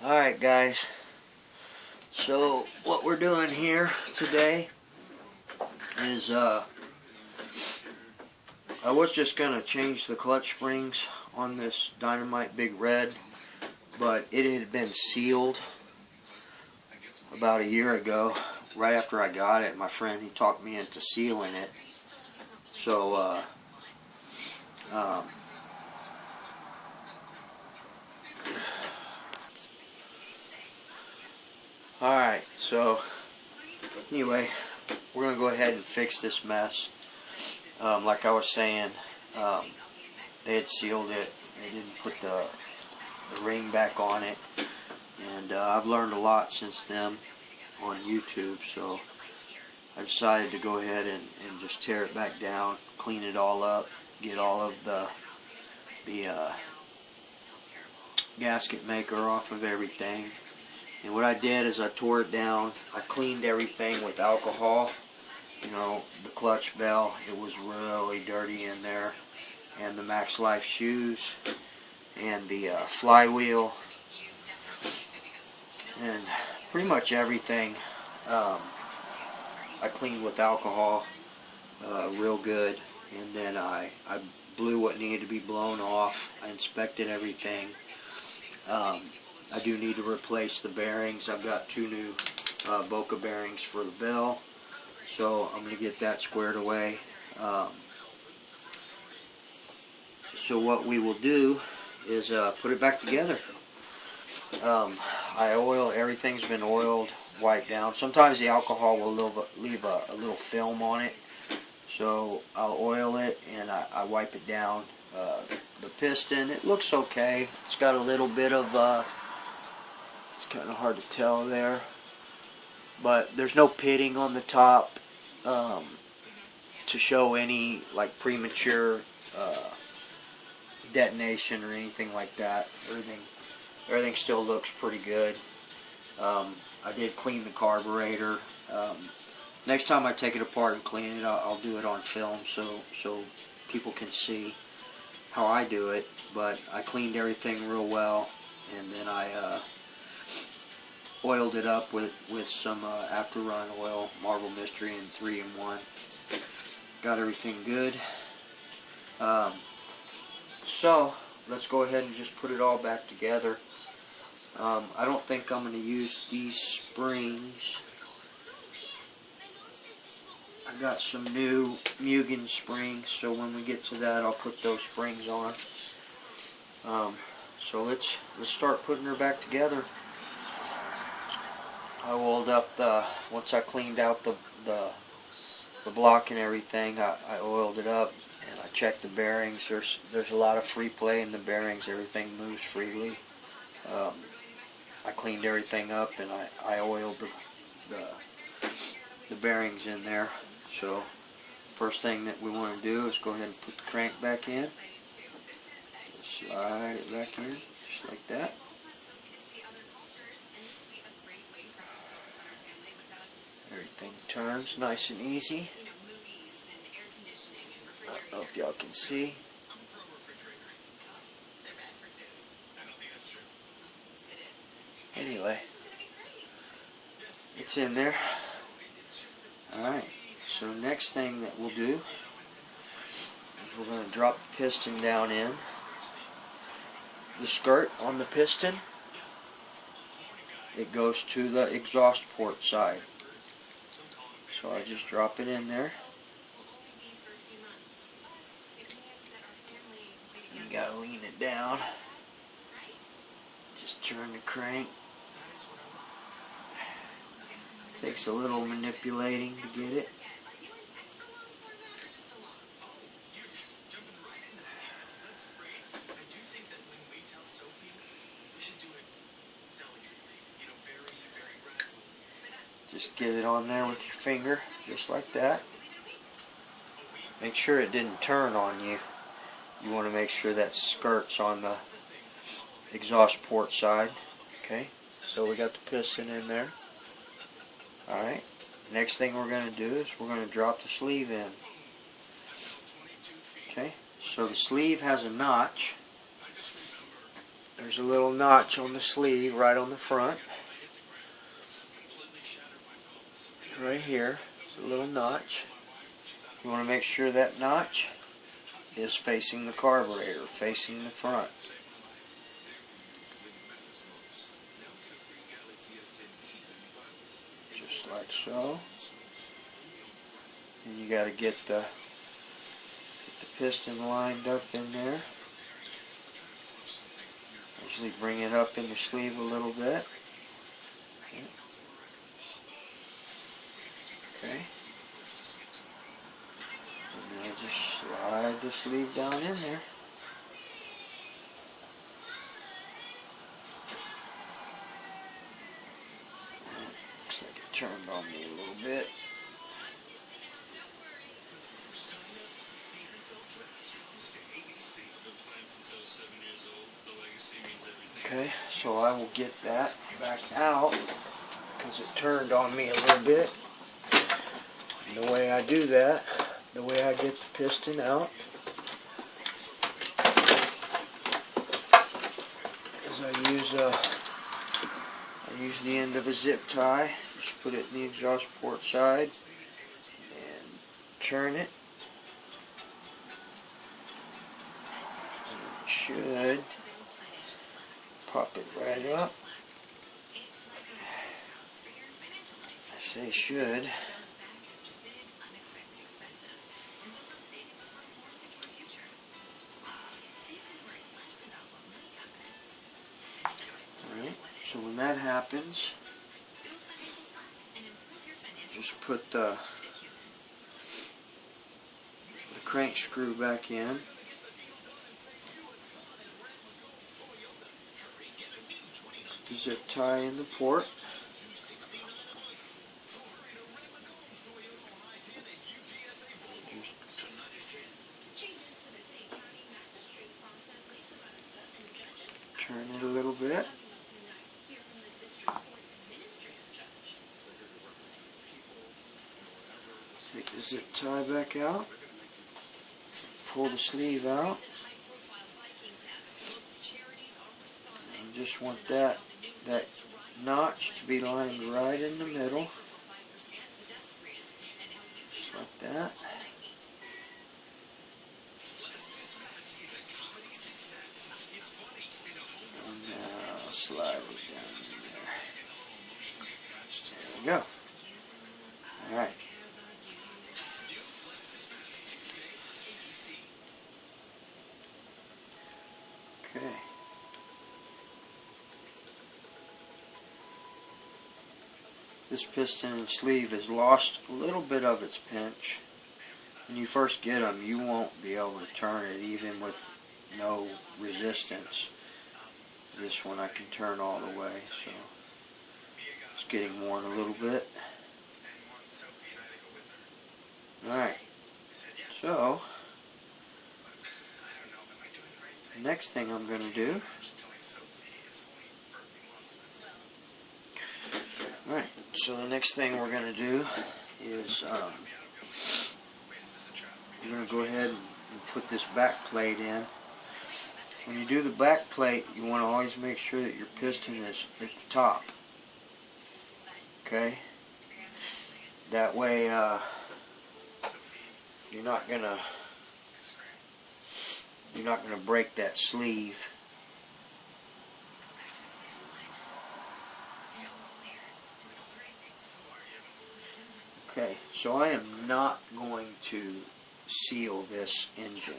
Alright guys, so what we're doing here today is I was just going to change the clutch springs on this Dynamite Big Red, but it had been sealed about a year ago. Right after I got it, my friend, he talked me into sealing it. So alright, so anyway, we're going to go ahead and fix this mess. Like I was saying, they had sealed it. They didn't put the ring back on it. And I've learned a lot since then on YouTube, so I decided to go ahead and just tear it back down, clean it all up, get all of the gasket maker off of everything. And what I did is I tore it down. I cleaned everything with alcohol. You know, the clutch bell, it was really dirty in there. And the Max Life shoes. And the flywheel. And pretty much everything I cleaned with alcohol real good. And then I blew what needed to be blown off. I inspected everything. I do need to replace the bearings. I've got 2 new Boca bearings for the bell, so I'm going to get that squared away. So what we will do is put it back together. Everything's been oiled, wiped down. Sometimes the alcohol will leave a little film on it, so I'll oil it and I wipe it down. The piston, it looks okay. It's got a little bit of it's kind of hard to tell there, but there's no pitting on the top to show any like premature detonation or anything like that. Everything still looks pretty good. I did clean the carburetor. Next time I take it apart and clean it, I'll do it on film so people can see how I do it. But I cleaned everything real well, and then I oiled it up with some after run oil, Marble Mystery, and 3-in-1. Got everything good. So let's go ahead and just put it all back together. I don't think I'm going to use these springs. I got some new Mugen springs, so when we get to that, I'll put those springs on. So let's start putting her back together. I oiled up once I cleaned out the block and everything, I oiled it up and I checked the bearings. There's a lot of free play in the bearings. Everything moves freely. I cleaned everything up and I oiled the bearings in there. So first thing that we want to do is go ahead and put the crank back in. Slide it back in, just like that. Everything turns nice and easy. I don't know if y'all can see. Anyway, it's in there. Alright, so next thing that we'll do is we're going to drop the piston down in. The skirt on the piston, it goes to the exhaust port side. So I just drop it in there. You gotta lean it down. Just turn the crank. Takes a little manipulating to get it. Just get it on there with your finger, just like that. Make sure it didn't turn on you. You want to make sure that skirt's on the exhaust port side. Okay, so we got the piston in there. Alright, next thing we're going to do is we're going to drop the sleeve in. Okay, so the sleeve has a notch there's a little notch on the sleeve right on the front. Right here, it's a little notch. You want to make sure that notch is facing the carburetor, facing the front. Just like so. And you got to get the piston lined up in there. Usually bring it up in the sleeve a little bit. Okay. And then just slide the sleeve down in there. Looks like it turned on me a little bit. Okay, so I will get that back out because it turned on me a little bit. And the way I do that, the way I get the piston out, is I use the end of a zip tie. Just put it in the exhaust port side and turn it. And it should pop it right up. I say should. Alright, so when that happens, just put the crank screw back in. The zip tie in the port. Just turn it a little bit. Take the zip tie back out. Pull the sleeve out. And just want that notch to be lined right in the middle. Just like that. And now slide it down in there. There we go. Alright. Okay. This piston and sleeve has lost a little bit of its pinch. When you first get them, you won't be able to turn it even with no resistance. This one I can turn all the way, so it's getting worn a little bit. Alright, so the next thing I'm going to do, alright, so the next thing we're going to do is we're going to go ahead and put this back plate in. When you do the back plate, you want to always make sure that your piston is at the top. Okay? That way you're not gonna break that sleeve. Okay, so I am not going to seal this engine.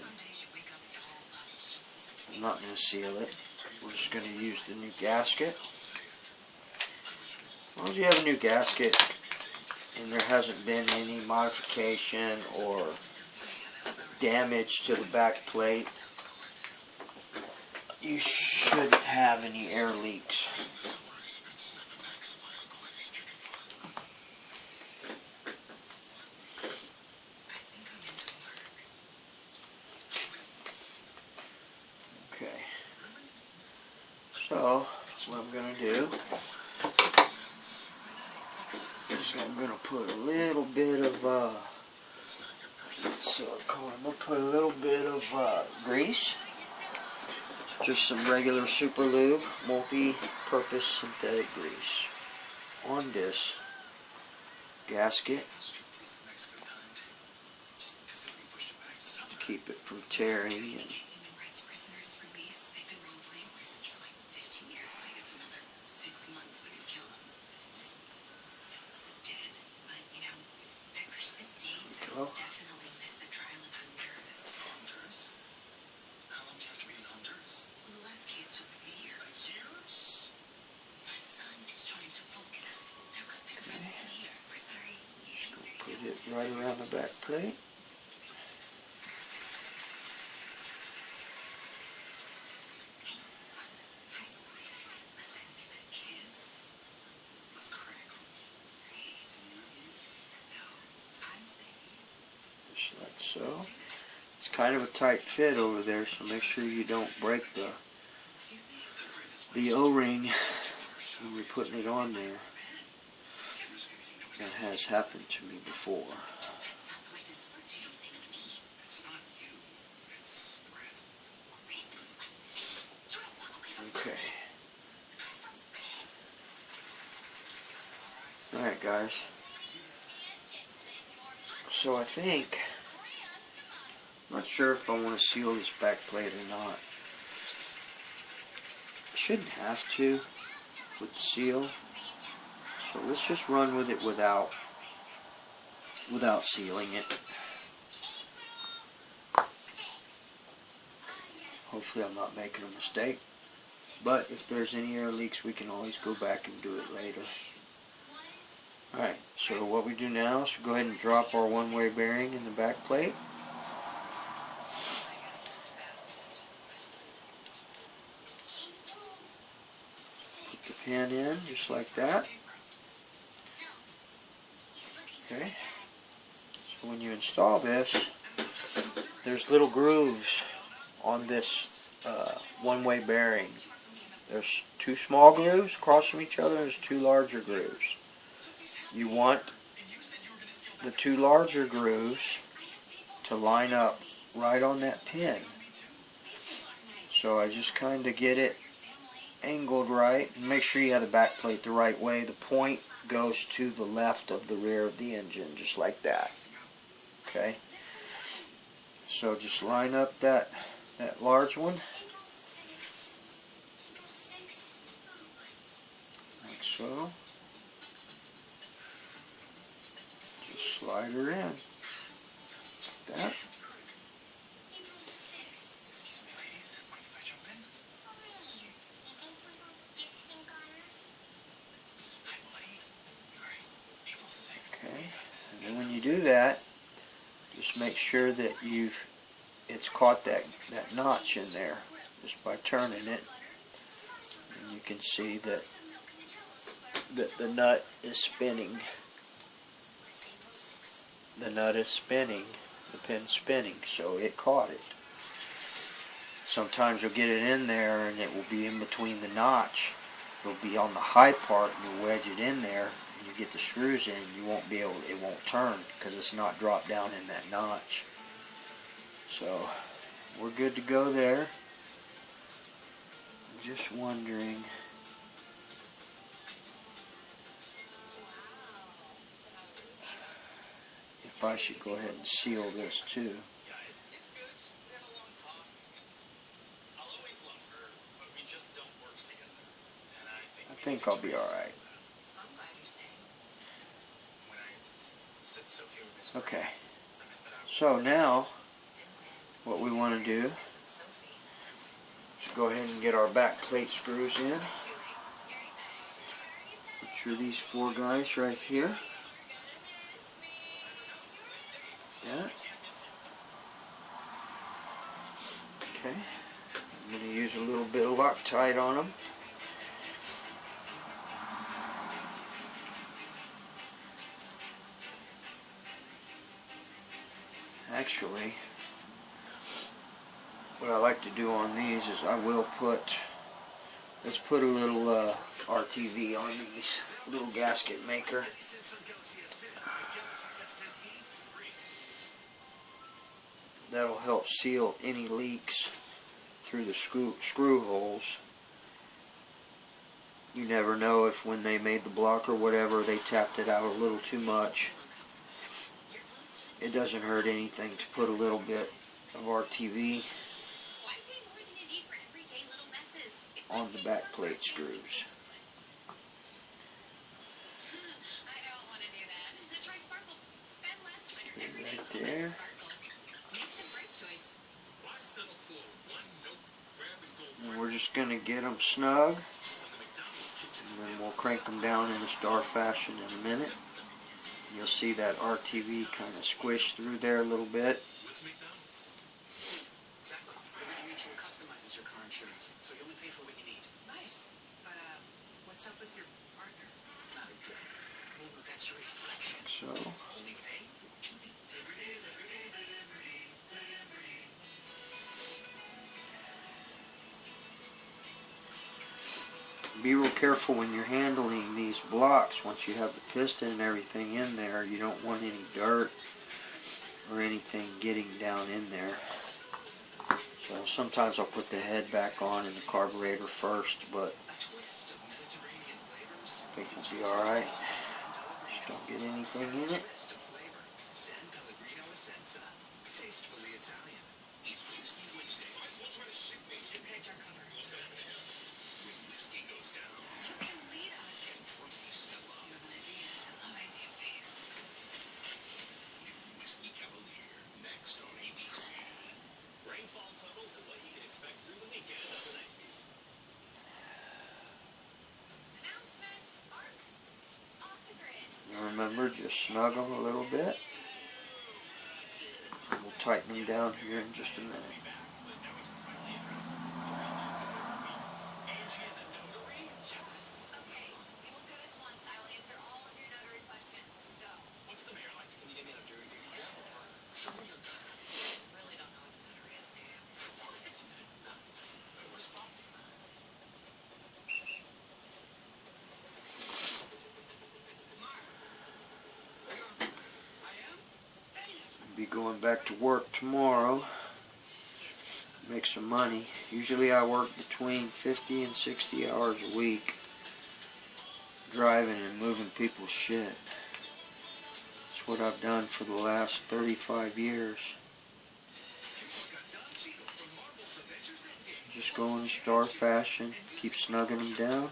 I'm not going to seal it. We're just going to use the new gasket. As long as you have a new gasket and there hasn't been any modification or damage to the back plate, you shouldn't have any air leaks. Okay, so what I'm going to do is I'm going to put a little bit of silicone. I'm going to put a little bit of grease just some regular super lube, multi-purpose synthetic grease on this gasket to keep it from tearing. And go. Put it right around the back plate. Just like so. It's kind of a tight fit over there, so make sure you don't break the O-ring when you're putting it on there. That has happened to me before. Okay. Alright guys. So I think, I'm not sure if I want to seal this back plate or not. I shouldn't have to with the seal. So let's just run with it without sealing it. Hopefully I'm not making a mistake. But if there's any air leaks, we can always go back and do it later. Alright, so what we do now is we go ahead and drop our one-way bearing in the back plate. Put the pin in just like that. Okay, so when you install this, there's little grooves on this one-way bearing. There's two small grooves across from each other, and there's two larger grooves. You want the two larger grooves to line up right on that pin. So I just kind of get it angled right, and make sure you have the back plate the right way. The point goes to the left of the rear of the engine, just like that. Okay, so just line up that large one like so. Just slide her in like that. Okay, and then when you do that, just make sure that it's caught that notch in there just by turning it, and you can see that the nut is spinning. The nut is spinning, the pin's spinning, so it caught it. Sometimes you'll get it in there and it will be in between the notch. It'll be on the high part, and you'll wedge it in there, and you get the screws in, it won't turn because it's not dropped down in that notch. So we're good to go there. I'm just wondering if I should go ahead and seal this too. I think I'll be alright. Okay, so now what we want to do is go ahead and get our back plate screws in. Put sure these four guys right here. Yeah. Okay, I'm going to use a little bit of Loctite on them. Actually, what I like to do on these is let's put a little RTV on these, little gasket maker. That'll help seal any leaks through the screw holes. You never know if when they made the block or whatever they tapped it out a little too much. It doesn't hurt anything to put a little bit of RTV on the back plate screws. Right there. And we're just going to get them snug, and then we'll crank them down in a star fashion in a minute. You'll see that RTV kind of squish through there a little bit. So be real careful when you're handling these blocks. Once you have the piston and everything in there, you don't want any dirt or anything getting down in there. So sometimes I'll put the head back on and the carburetor first, but I think it'll be alright. Just don't get anything in it. Remember, just snug them a little bit. And we'll tighten them down here in just a minute. Be going back to work tomorrow, make some money. Usually I work between 50 and 60 hours a week, driving and moving people's shit. That's what I've done for the last 35 years. Just go in a star fashion, keep snugging them down.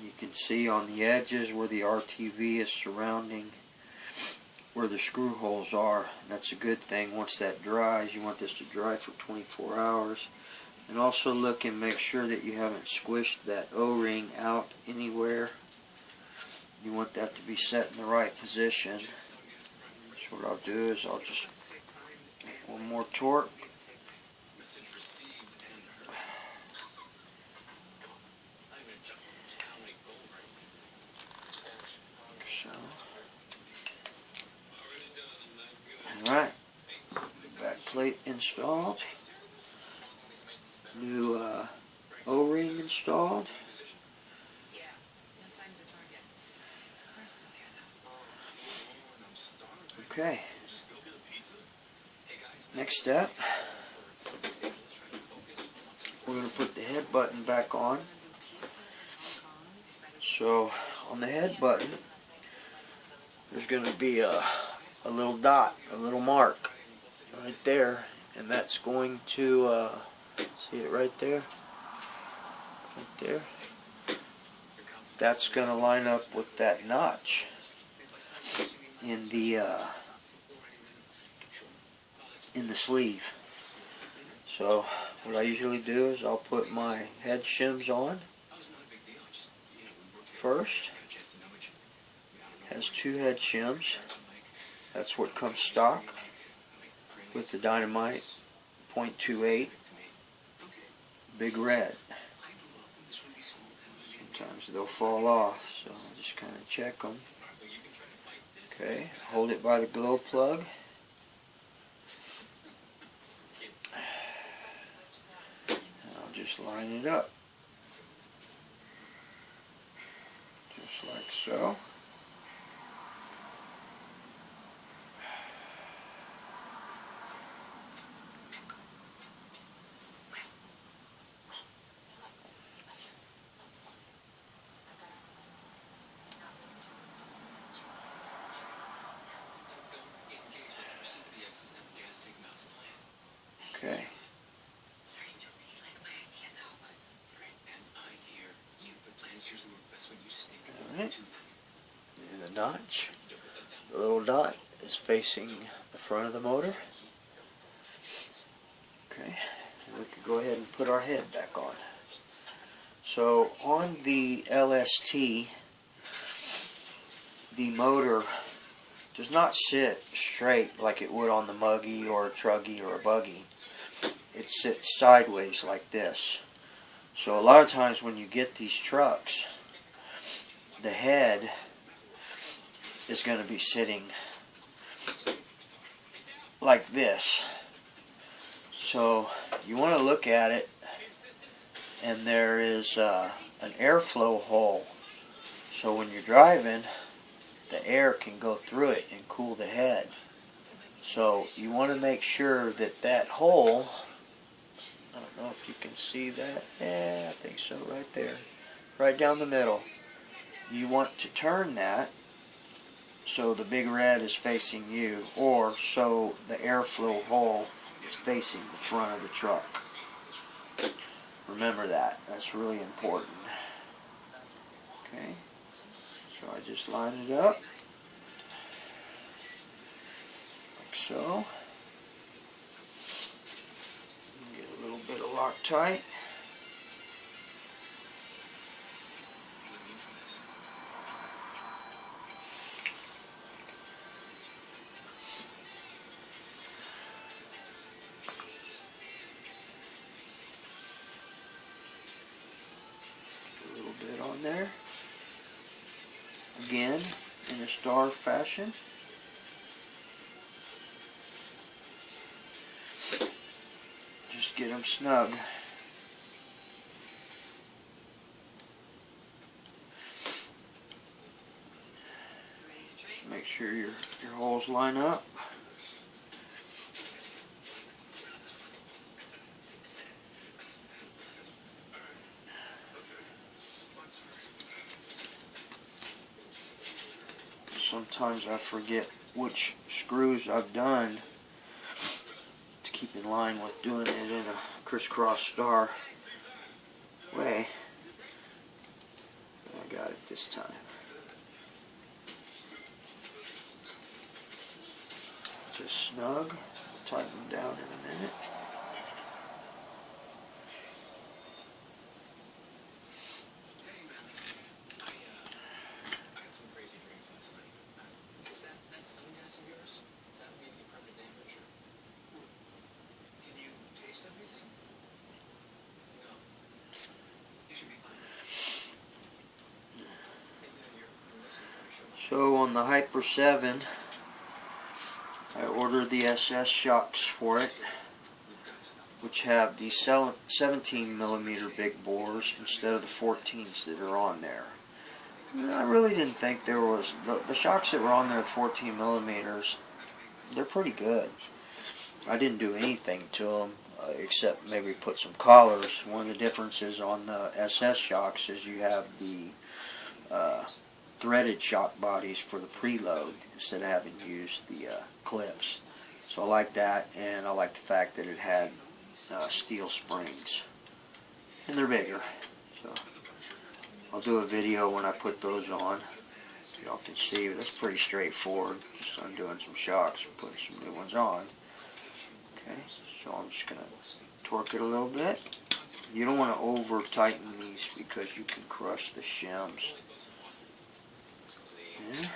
You can see on the edges where the RTV is surrounding where the screw holes are. That's a good thing. Once that dries, you want this to dry for 24 hours. And also look and make sure that you haven't squished that O-ring out anywhere. You want that to be set in the right position. So what I'll do is I'll just make one more torque. Alright, back plate installed, new O-ring installed. Okay, next step, we're going to put the head button back on. So on the head button, there's going to be a little dot, a little mark right there, and that's going to see it right there, that's going to line up with that notch in the sleeve. So what I usually do is I'll put my head shims on first. Has two head shims. That's what comes stock with the Dynamite .28 Big red. Sometimes they'll fall off, so I'll just kind of check them. Okay, hold it by the glow plug. And I'll just line it up. Just like so. Okay. Alright. And the notch, the little dot, is facing the front of the motor. Okay. And we can go ahead and put our head back on. So on the LST, the motor does not sit straight like it would on the Muggy or a Truggy or a Buggy. It sits sideways like this. So a lot of times when you get these trucks, the head is going to be sitting like this. So you want to look at it, and there is an airflow hole. So when you're driving, the air can go through it and cool the head. So you want to make sure that that hole, I don't know if you can see that, yeah, I think so, right there, right down the middle. You want to turn that so the big red is facing you, or so the airflow hole is facing the front of the truck. Remember that, that's really important. Okay. So I just line it up, like so. Get a little bit of Loctite. A little bit on there. Again, in a star fashion. Just get them snug. Make sure your holes line up. Sometimes I forget which screws I've done to keep in line with doing it in a crisscross star way. I got it this time. Just snug. I'll tighten them down in a minute. So on the Hyper 7, I ordered the SS shocks for it, which have the 17mm big bores instead of the 14s that are on there. And I really didn't think there was, the shocks that were on there, 14mm, they're pretty good. I didn't do anything to them except maybe put some collars. One of the differences on the SS shocks is you have the threaded shock bodies for the preload instead of having to use the clips. So I like that, and I like the fact that it had steel springs, and they're bigger. So I'll do a video when I put those on. Y'all can see that's pretty straightforward. Just undoing some shocks and putting some new ones on. Okay, so I'm just gonna torque it a little bit. You don't want to over tighten these because you can crush the shims. Yeah.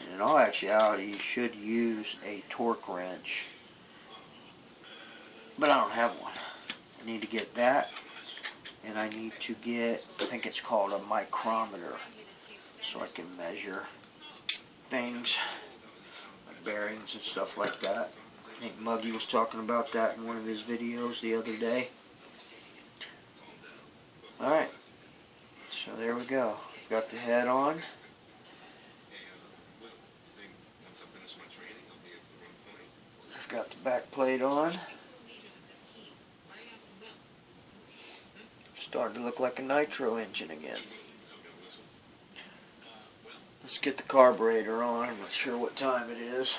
And in all actuality, you should use a torque wrench, but I don't have one. I need to get that, and I need to get, I think it's called a micrometer, so I can measure things, like bearings and stuff like that. I think Muggy was talking about that in one of his videos the other day. Alright, so there we go. Got the head on. I've got the back plate on. Starting to look like a nitro engine again. Let's get the carburetor on. I'm not sure what time it is.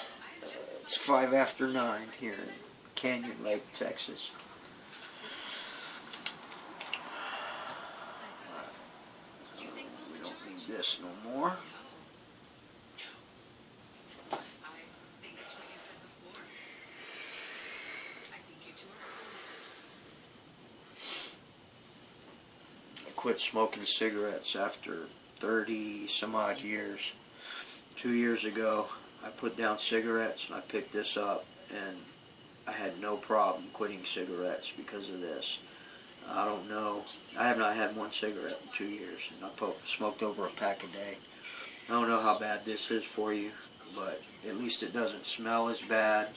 It's 5 after 9 here in Canyon Lake, Texas. We don't need this no more. I quit smoking cigarettes after 30 some odd years. 2 years ago, I put down cigarettes and I picked this up, and I had no problem quitting cigarettes because of this. I don't know. I have not had one cigarette in 2 years, and I smoked over a pack a day. I don't know how bad this is for you, but at least it doesn't smell as bad.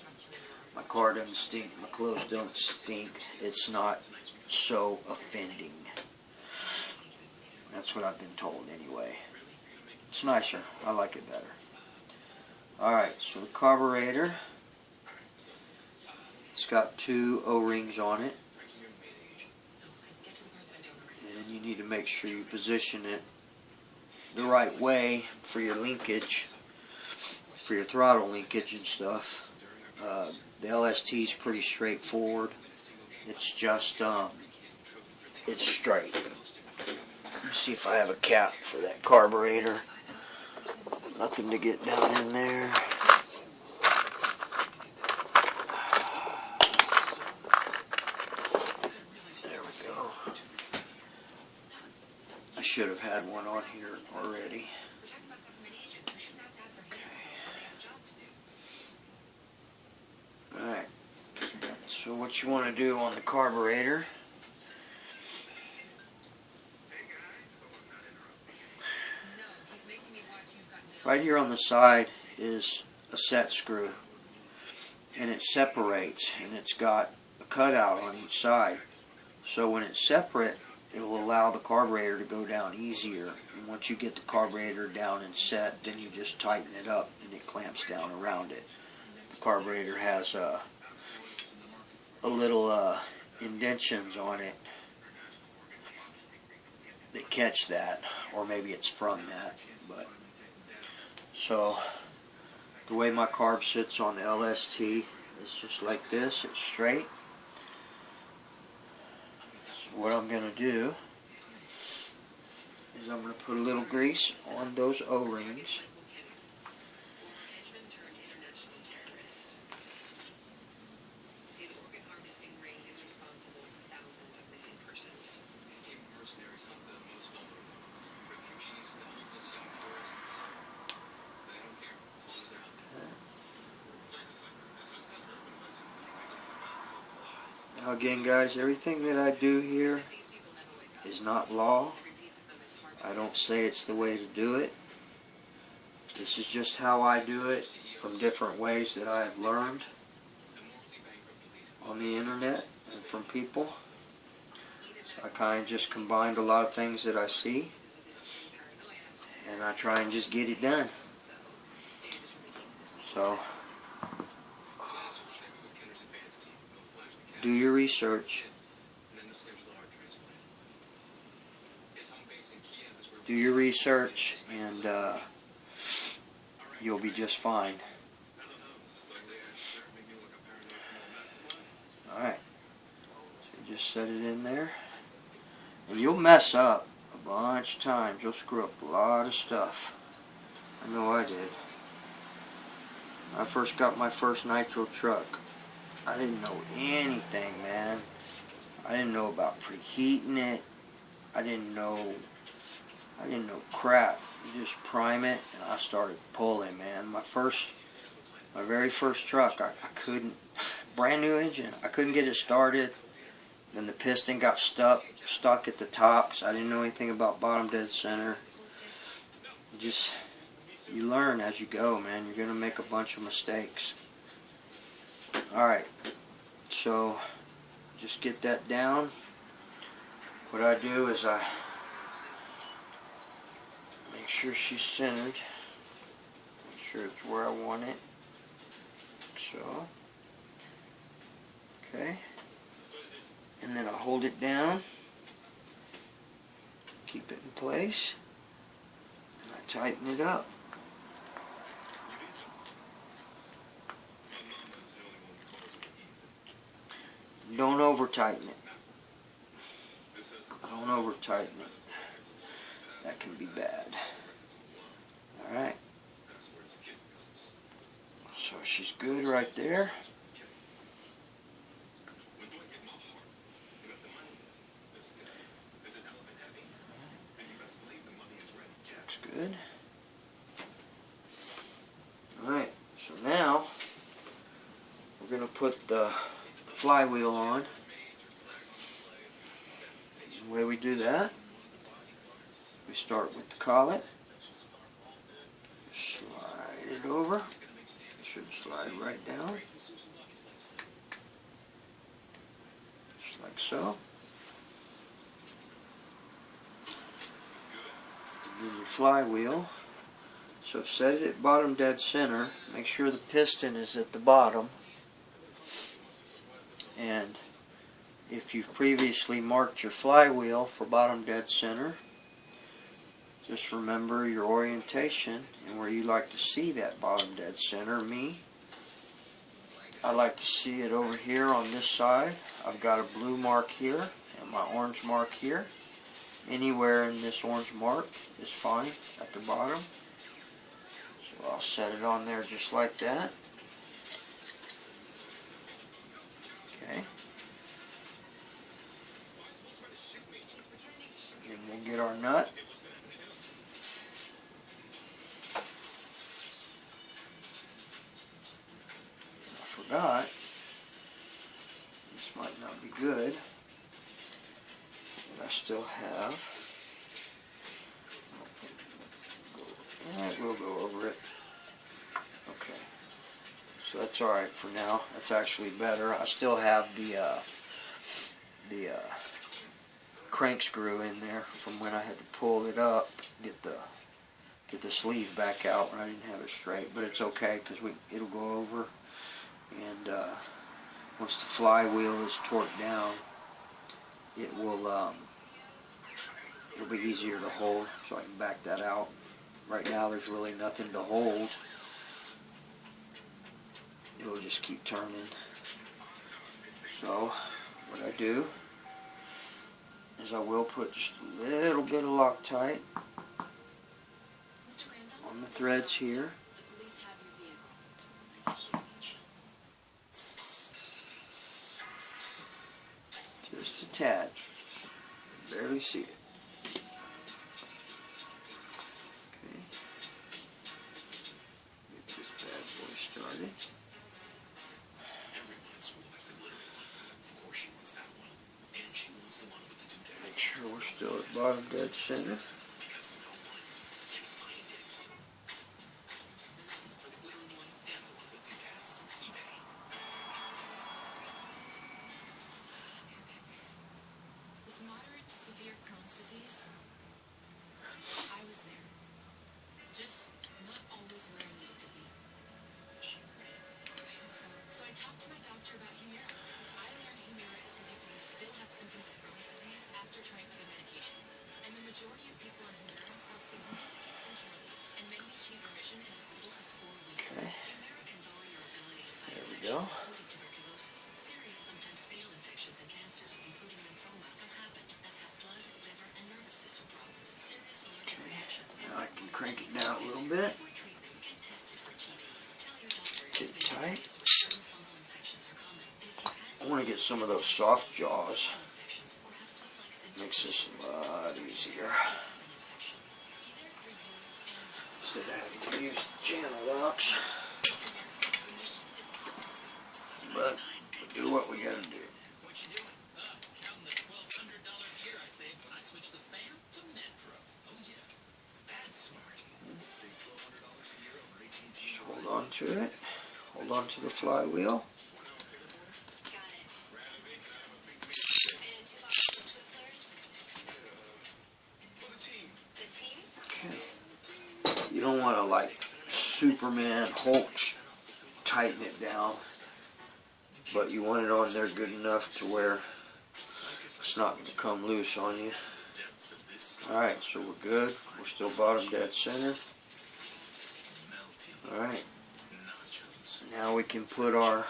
My car doesn't stink. My clothes don't stink. It's not so offending. That's what I've been told anyway. It's nicer. I like it better. Alright, so the carburetor, it's got 2 O-rings on it. And you need to make sure you position it the right way for your linkage, for your throttle linkage and stuff. The LST is pretty straightforward. It's just, it's straight. Let's see if I have a cap for that carburetor. Nothing to get down in there. There we go. I should have had one on here already. Okay. Alright. So what you want to do on the carburetor, right here on the side is a set screw, and it separates, and it's got a cutout on each side. So when it's separate, it will allow the carburetor to go down easier. And once you get the carburetor down and set, then you just tighten it up and it clamps down around it. The carburetor has a little indentions on it that catch that, or maybe it's from that, but so the way my carb sits on the LST is just like this. It's straight. So what I'm going to do is I'm going to put a little grease on those O-rings. Now again, guys, everything that I do here is not law. I don't say it's the way to do it. This is just how I do it from different ways that I have learned on the internet and from people. So I kind of just combined a lot of things that I see, and I try and just get it done. So do your research. Do your research, and you'll be just fine. Alright. So just set it in there. And you'll mess up a bunch of times. You'll screw up a lot of stuff. I know I did. When I first got my first nitro truck, I didn't know anything, man. I didn't know about preheating it. I didn't know crap. You just prime it, and I started pulling, man. My very first truck, I couldn't, brand new engine, I couldn't get it started. Then the piston got stuck at the top, so I didn't know anything about bottom dead center. You learn as you go, man. You're gonna make a bunch of mistakes. Alright, so just get that down. What I do is I make sure she's centered. Make sure it's where I want it. So, okay. And then I hold it down. Keep it in place. And I tighten it up. Don't over tighten it. Don't over tighten it. That can be bad. Alright. So she's good right there. Looks good. Alright, so now we're going to put the flywheel on. The way we do that, we start with the collet, slide it over, it should slide right down, just like so. And then your flywheel, so set it at bottom dead center, make sure the piston is at the bottom, and if you've previously marked your flywheel for bottom dead center, just remember your orientation and where you like to see that bottom dead center. Me, I like to see it over here on this side. I've got a blue mark here and my orange mark here. Anywhere in this orange mark is fine at the bottom. So I'll set it on there just like that. Okay. And we'll get our nut. I forgot. This might not be good. But I still have. Alright, we'll go over it. Okay. So that's alright for now. That's actually better. I still have the crank screw in there from when I had to pull it up, get the sleeve back out when I didn't have it straight. But it's okay because it'll go over, and once the flywheel is torqued down, it'll be easier to hold. So I can back that out. Right now, there's really nothing to hold. It'll just keep turning. So what I do is I will put just a little bit of Loctite on the threads here. Just a tad. Barely see it. Okay. Get this bad boy started. Make sure we're still at bottom dead center. With moderate to severe Crohn's disease, I was there. Just not always where I needed to be. I hope so. So I talked to my doctor about Humira. I learned Humira is for people who still have symptoms of Crohn's disease after trying other medications. And the majority of people on Humira saw significant symptom relief, and many achieved remission in as little as 4 weeks. Okay. Humira can lower your ability to fight There we infections, go. including tuberculosis. Serious, sometimes fatal infections and cancers, including lymphoma, have happened, as have blood, liver, and nervous system problems. Serious allergic reactions. Now I can crank it down a little bit. Before treatment, get tested for TB. Tell your doctor Get it tight. certain fungal infections are common. And if you've had I want to get some of those soft jaws. infections or have flu-like symptoms, Makes this a lot easier. have an infection. Be there for you and Instead of having to use channel locks. But we'll do what we gotta do. what you doing? onto it. Hold on to the flywheel. Got it. And 2 boxes of Twizzlers. The team? Okay. You don't want to like Superman, Hulk, tighten it down, but you want it on there good enough to where it's not going to come loose on you. Alright, so we're good. We're still bottom dead center. Alright. Now we can put our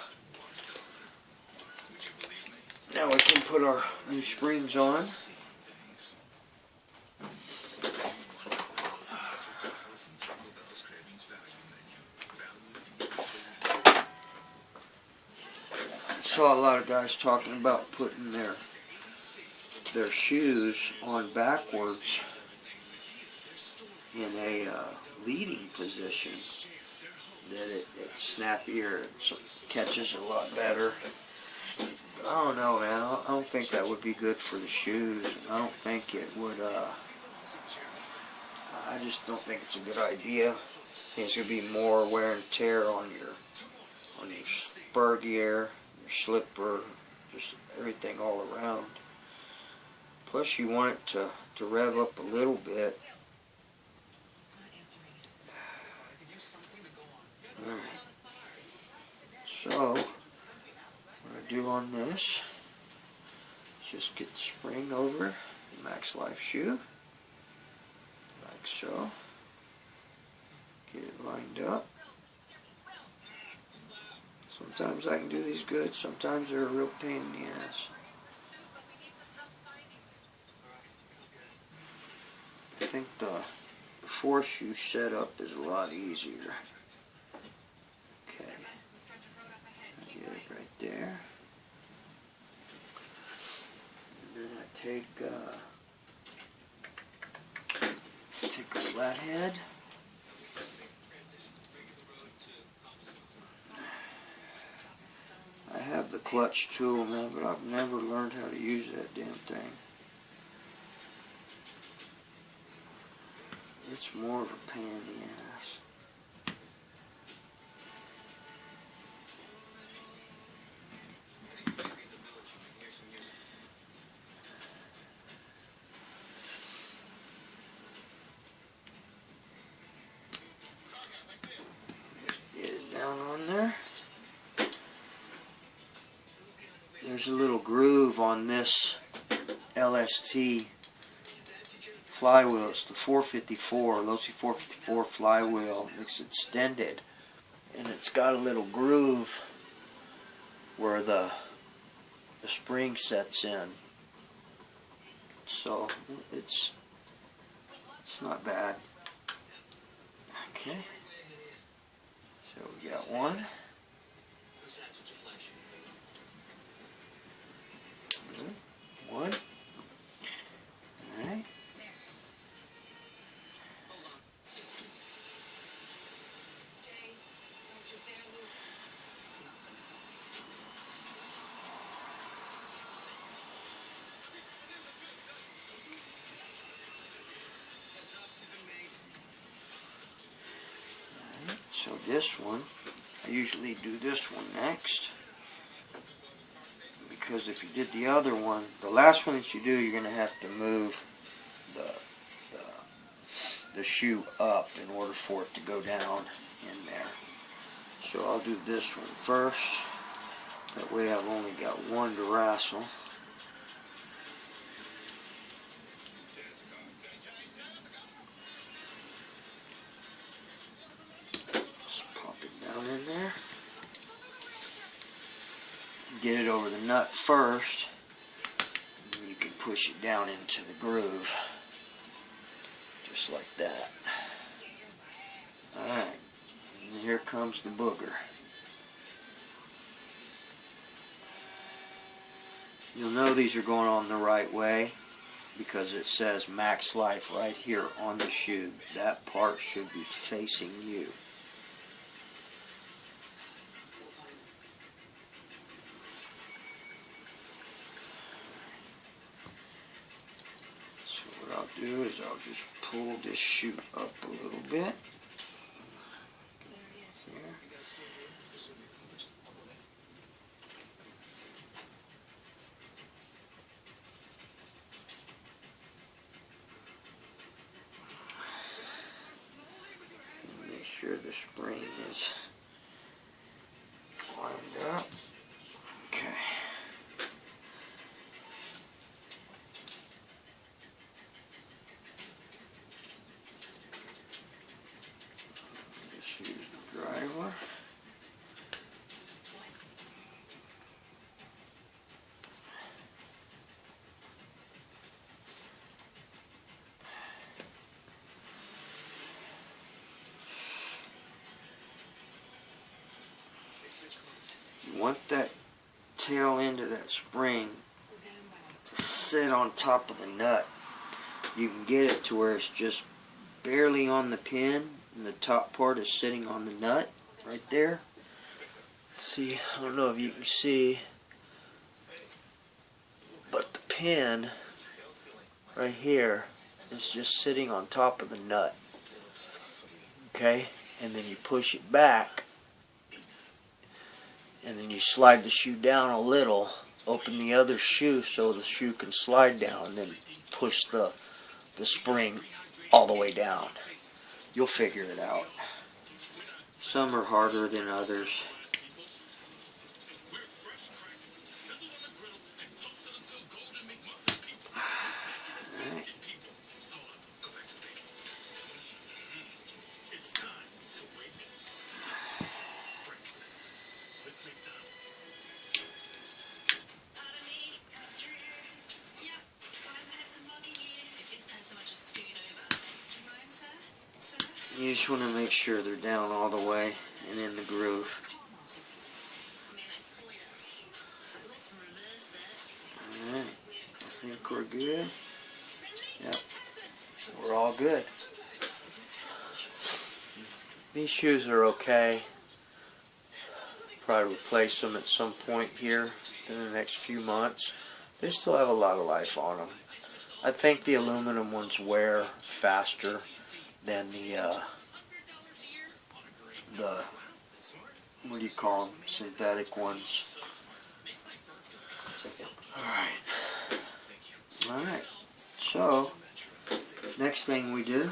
new springs on. I saw a lot of guys talking about putting their shoes on backwards in a leading position, that it's snappier, it catches a lot better. I don't know, man. I don't think that would be good for the shoes. I don't think it would, I just don't think it's a good idea. I think it's going to be more wear and tear on your spur gear, your slipper, just everything all around. Plus you want it to rev up a little bit. Alright. So, what I do on this is just get the spring over the Max Life shoe, like so. Get it lined up. Sometimes I can do these good, sometimes they're a real pain in the ass. I think the 4-shoe setup is a lot easier. Okay, I get it right there. And then I take a flathead. I have the clutch tool now, but I've never learned how to use that damn thing. It's more of a pain in the ass. Get it down on there. There's a little groove on this LST flywheel. It's the 454, Losi 454 flywheel. It's extended, and it's got a little groove where the spring sets in. So it's not bad. Okay. So we got one. One. Alright. So this one, I usually do this one next, because if you did the other one, the last one that you do, you're going to have to move the shoe up in order for it to go down in there. So I'll do this one first. That way I've only got one to wrestle. In there. Get it over the nut first, and then you can push it down into the groove, just like that. Alright, and here comes the booger. You'll know these are going on the right way because it says Max Life right here on the shoe. That part should be facing you. What I'll do is I'll just pull this shoe up a little bit. Here. spring is lined up. Okay. Just use the driver. You want that tail end of that spring to sit on top of the nut. You can get it to where it's just barely on the pin and the top part is sitting on the nut right there. Let's see, I don't know if you can see, but the pin right here is just sitting on top of the nut. Okay, and then you push it back, and then you slide the shoe down a little, open the other shoe so the shoe can slide down, and then push the spring all the way down. You'll figure it out. Some are harder than others. Alright. You just want to make sure they're down all the way and in the groove. Alright, I think we're good. Yep, we're all good. These shoes are okay. Probably replace them at some point here in the next few months. They still have a lot of life on them. I think the aluminum ones wear faster than the what do you call them? Synthetic ones. Alright. So, next thing we do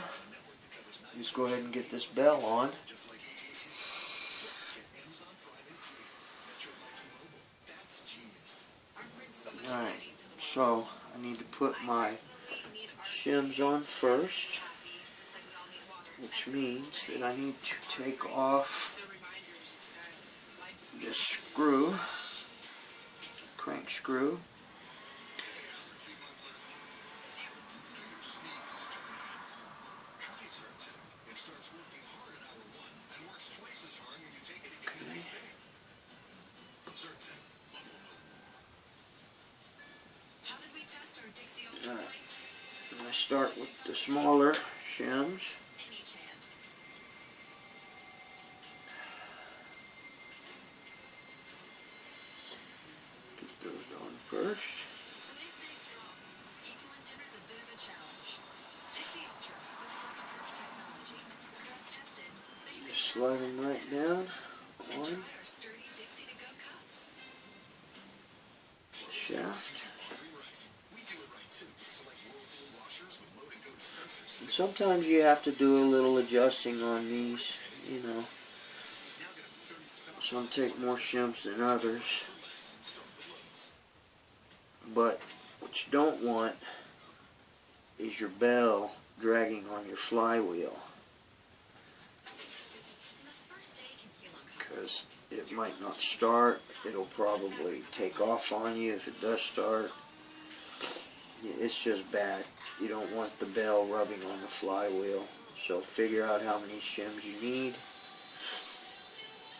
is go ahead and get this bell on. Alright. So, I need to put my shims on first, which means that I need to take off this screw, crank screw. Okay. Alright. I'm going to start with the smaller shims. Get those on first. So they stay strong. Equal antenna's a bit of a challenge. Dixie Ultra with flex-proof technology. Stress tested, so you can Just slide them right down. On. sturdy Dixie to go cups. Shaft. And sometimes you have to do a little adjusting on these, you know. Some take more shims than others. But what you don't want is your bell dragging on your flywheel, because it might not start. It'll probably take off on you if it does start. It's just bad. You don't want the bell rubbing on the flywheel. So figure out how many shims you need.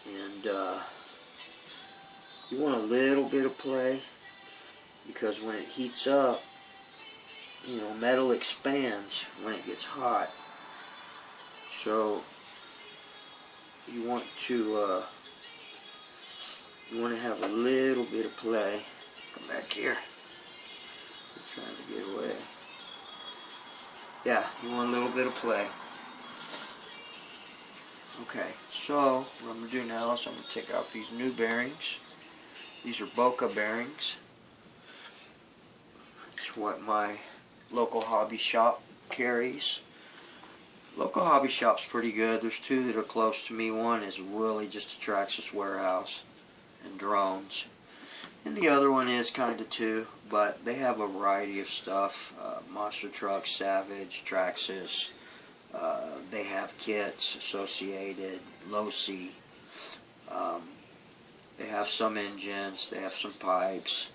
And you want a little bit of play, because when it heats up, you know, metal expands when it gets hot. So you want to have a little bit of play. Come back here. I'm trying to get away. Yeah, you want a little bit of play. Okay, so what I'm going to do now is I'm going to take out these new bearings. These are Boca bearings. It's what my local hobby shop carries. Local hobby shop's pretty good. There's two that are close to me. One is really just a Traxxas warehouse and drones. And the other one is kind of too, but they have a variety of stuff. Monster Trucks, Savage, Traxxas. They have kits, Associated, Losi. They have some engines. They have some pipes.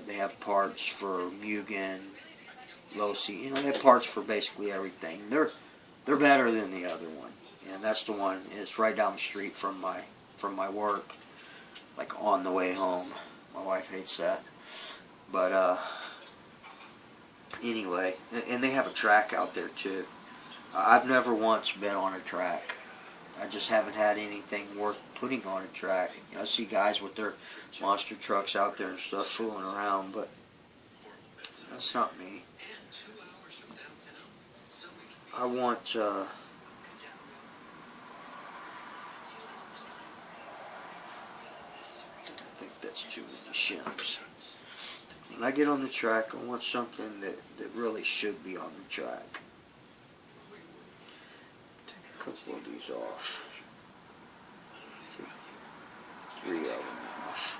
They have parts for Mugen, Losi. You know, they have parts for basically everything. They're better than the other one, and that's the one. It's right down the street from my work, like on the way home. My wife hates that, but anyway, and they have a track out there too. I've never once been on a track. I just haven't had anything worth putting on a track. You know, I see guys with their monster trucks out there and stuff fooling around, but that's not me. I want, I think that's too many shims. When I get on the track, I want something that really should be on the track. Take a couple of these off. Take 3 of them off.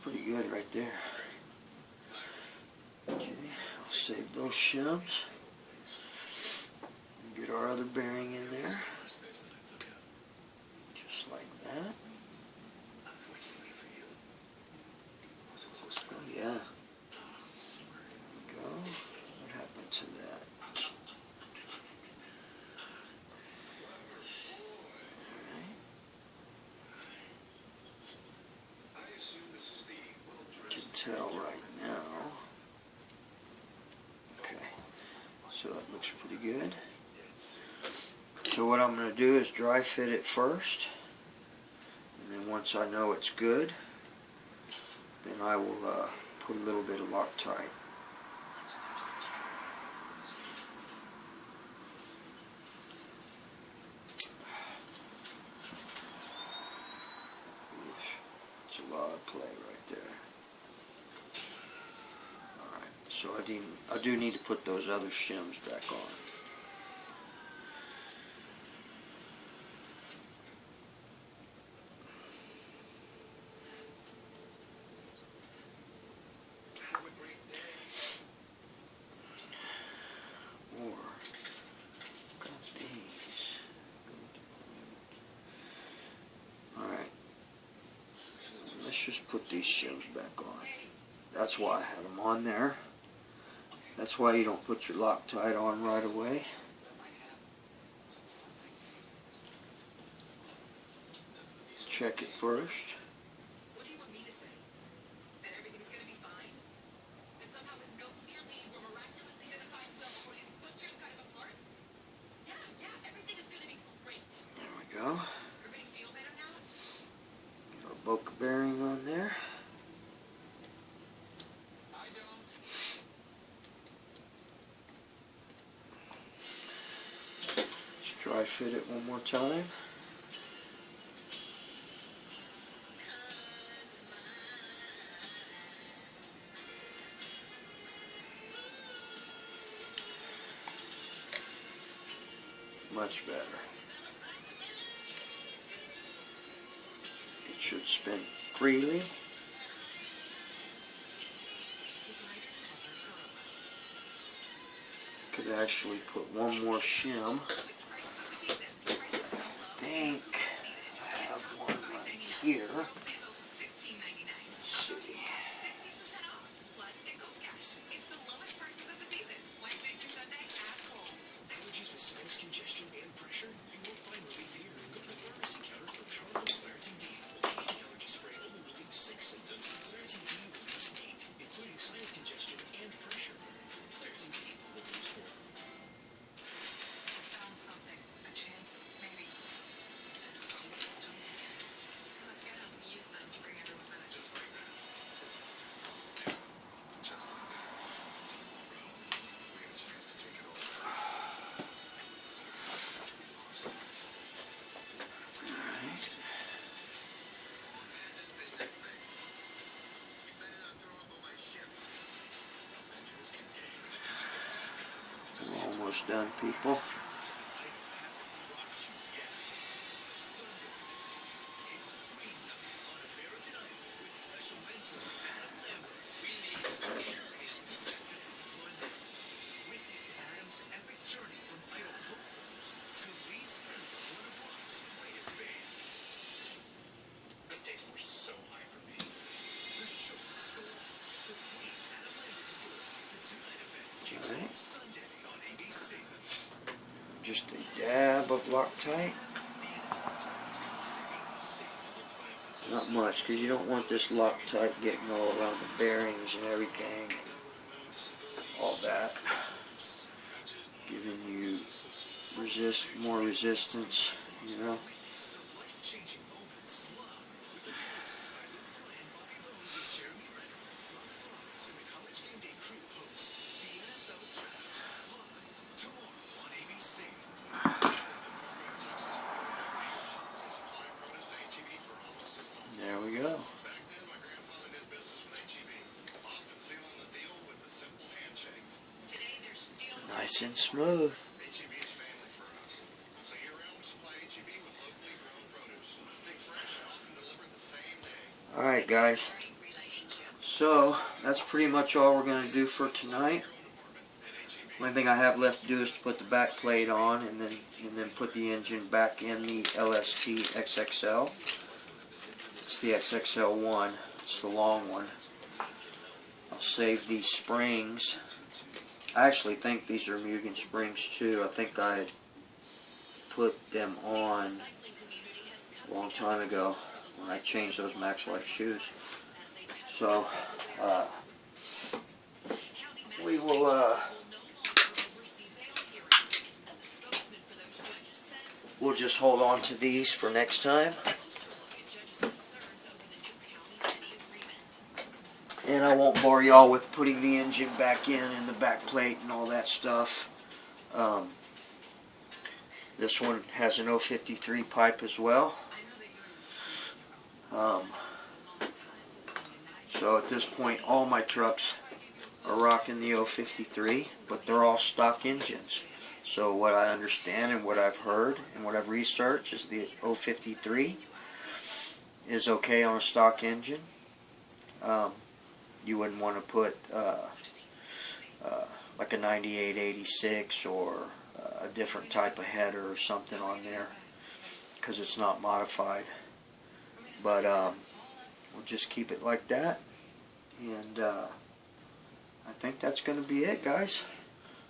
Pretty good right there. Okay, I'll save those shims. Get our other bearing in there. Just like that. Oh yeah. There we go. What happened to that? Tell right now. Okay, so that looks pretty good. So what I'm going to do is dry fit it first, and then once I know it's good, then I will put a little bit of Loctite. It's a lot of play right there. So I do need to put those other shims back on. Or got these. Alright. Let's just put these shims back on. That's why I had them on there. That's why you don't put your Loctite on right away. Check it first. What do you want me to say? That everything's gonna be fine? That somehow with no clear lead we're miraculously gonna find Will before these butchers kind of apart? Yeah, everything is gonna be great. There we go. Everybody feel better now? Get our Boca bearing on there. Dry fit it one more time. Much better. It should spin freely. Could actually put one more shim. I think I have one right here. Let's see. Allergies with sinus congestion and pressure? You won't find relief here. Go to the pharmacy counter for powerful Claritin D. Allergy spray only relieves 6 symptoms. Claritin D relieves 8, including sinus congestion and pressure. Claritin D relieves 4. Found something. A chance, maybe. Then let's use the stones again. So let's get up. almost done, people. Just a dab of Loctite. Not much, because you don't want this Loctite getting all around the bearings and everything. All that. Giving you more resistance, you know. There we go. Nice and smooth. Alright guys, so that's pretty much all we're going to do for tonight. Only thing I have left to do is to put the back plate on and then put the engine back in the LST XXL. It's the XXL1, it's the long one. I'll save these springs. I actually think these are Mugen springs too. I think I put them on a long time ago when I changed those Max Life shoes. So we will we'll just hold on to these for next time. And I won't bore y'all with putting the engine back in and the back plate and all that stuff. This one has an 053 pipe as well. So at this point all my trucks are rocking the 053, but they're all stock engines. So what I understand and what I've heard and what I've researched is the 053 is okay on a stock engine. You wouldn't want to put like a 9886 or a different type of header or something on there because it's not modified. But we'll just keep it like that, and I think that's going to be it, guys.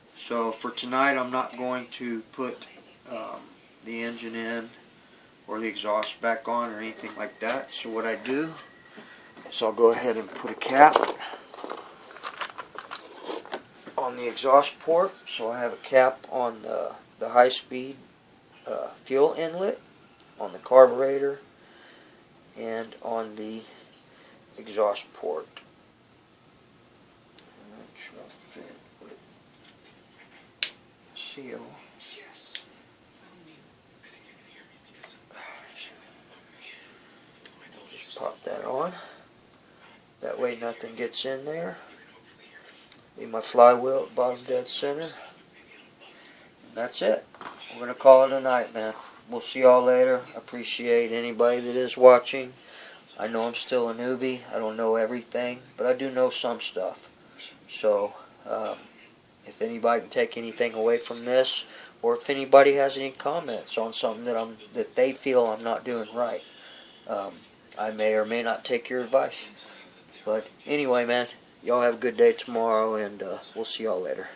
So for tonight I'm not going to put the engine in or the exhaust back on or anything like that. So what I do is I'll go ahead and put a cap on the exhaust port. So I have a cap on the high-speed fuel inlet, on the carburetor, and on the exhaust port. Which won't fit with seal. Just pop that on. That way nothing gets in there. Leave my flywheel at bottom dead center. That's it. We're going to call it a night, man. We'll see y'all later. Appreciate anybody that is watching. I know I'm still a newbie. I don't know everything, but I do know some stuff. So, if anybody can take anything away from this, or if anybody has any comments on something that they feel I'm not doing right, I may or may not take your advice. But anyway, man, y'all have a good day tomorrow, and we'll see y'all later.